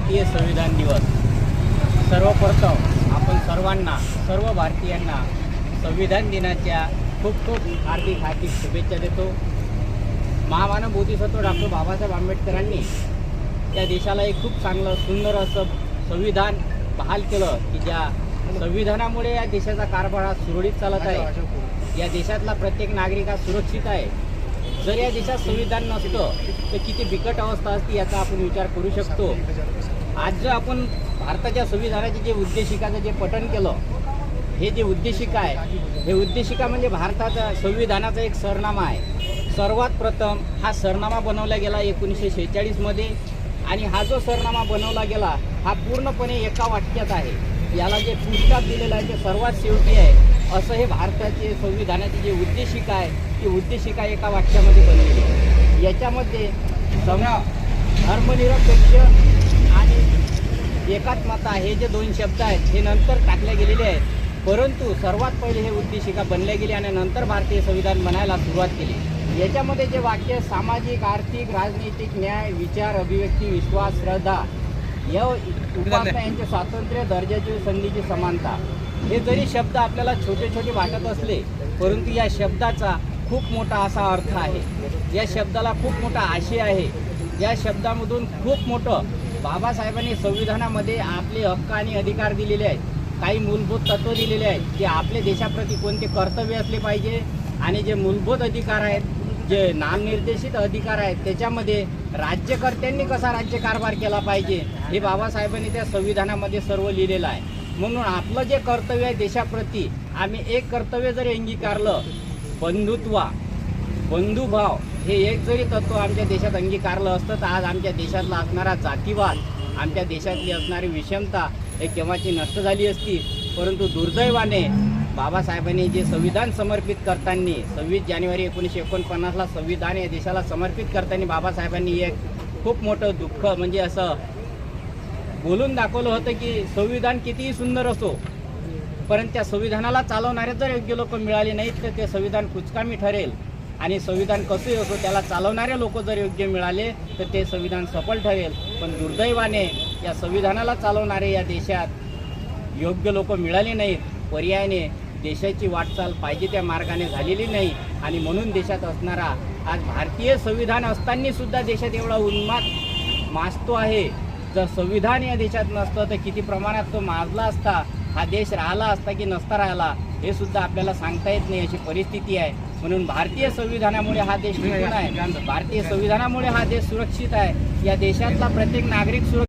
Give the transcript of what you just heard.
भारतीय संविधान दिवस। सर्वप्रथम आपण सर्वांना, सर्व भारतीयांना संविधान दिनाच्या खूप खूप हार्दिक शुभेच्छा देतो। महामानव बोधिसत्व डॉक्टर बाबासाहेब आंबेडकरांनी या देशाला एक खूप चांगलं सुंदर असं संविधान बहाल केलं की ज्या संविधानामुळे या देशाचा कारभार हा सुरळीत चालत आहे। या देशातला प्रत्येक नागरिक हा सुरक्षित आहे। जर या देशात संविधान नसतं तर किती बिकट अवस्था असती याचा आपण विचार करू शकतो। आज जर आपण भारताच्या संविधानाचे जे उद्देशिकाचं जे पठण केलं, हे जे उद्देशिका आहे, हे उद्देशिका म्हणजे भारताचा संविधानाचा एक सरनामा आहे। सर्वात प्रथम हा सरनामा बनवला गेला 1946 मध्ये आणि हा जो सरनामा बनवला गेला हा पूर्णपणे एका वाक्यात आहे। याला जे पुस्तक दिलेलं आहे ते सर्वात शेवटी आहे। असं हे भारताचे संविधानाची जी उद्देशिका आहे ती उद्देशिका एका वाक्यामध्ये बनलेली आहे। याच्यामध्ये धर्मनिरपेक्ष आणि एकात्मता हे जे दोन शब्द आहेत हे नंतर टाकले गेलेले आहेत, परंतु सर्वात पहिले हे उद्देशिका बनले गेली आणि नंतर भारतीय संविधान बनायला सुरुवात केली। याच्यामध्ये जे वाक्य सामाजिक, आर्थिक, राजनैतिक, न्याय, विचार, अभिव्यक्ती, विश्वास, श्रद्धा, या उपासना यांचे स्वातंत्र्य, दर्जाची संधीची समानता, हे जरी शब्द आपल्याला छोटे छोटे वाटत असले परंतु या शब्दाचा खूप मोठा असा अर्थ आहे। या शब्दाला खूप मोठा आशय आहे। या शब्दामधून खूप मोठं बाबासाहेबांनी संविधानामध्ये आपले हक्क आणि अधिकार दिलेले आहेत। काही मूलभूत तत्त्व दिलेले आहेत की आपले देशाप्रती कोणते कर्तव्य असले पाहिजे आणि जे मूलभूत अधिकार आहेत, जे नामनिर्देशित अधिकार आहेत, त्याच्यामध्ये राज्यकर्त्यांनी कसा राज्यकारभार केला पाहिजे हे बाबासाहेबांनी त्या संविधानामध्ये सर्व लिहिलेलं आहे। म्हणून आपलं जे कर्तव्य आहे देशाप्रती, आम्ही एक कर्तव्य जरी अंगीकारलं, बंधुभाव हे एक जरी तत्त्व आमच्या देशात अंगीकारलं असतं तर आज आमच्या देशातला असणारा जातीवाद, आमच्या देशातली असणारी विषमता हे केव्हाची नष्ट झाली असती। परंतु दुर्दैवाने बाबासाहेबांनी जे संविधान समर्पित करताना 26 जानेवारी 1949ला संविधान या देशाला समर्पित करताना बाबासाहेबांनी एक खूप मोठं दुःख म्हणजे असं बोलून दाखवलं होतं की संविधान कितीही सुंदर असो परंतु त्या संविधानाला चालवणारे जर योग्य लोक मिळाले नाहीत तर ते संविधान कुचकामी ठरेल आणि संविधान कसंही असो त्याला चालवणारे लोक जर योग्य मिळाले तर ते संविधान सफल ठरेल। पण दुर्दैवाने या संविधानाला चालवणारे या देशात योग्य लोक मिळाले नाहीत। पर्यायाने देशाची वाटचाल पाहिजे त्या मार्गाने झालेली नाही आणि म्हणून देशात असणारा आज भारतीय संविधान असताना सुद्धा देशात एवढा उन्माद माजतो आहे। जर संविधान या देशात नसतं तर किती प्रमाणात तो माजला असता, हा देश राहिला असता की नसता राहिला हे सुद्धा आपल्याला सांगता येत नाही अशी परिस्थिती आहे। म्हणून भारतीय संविधानामुळे हा देश टिकून आहे, भारतीय संविधानामुळे हा देश सुरक्षित आहे। या देशातला प्रत्येक नागरिक सुरक्षित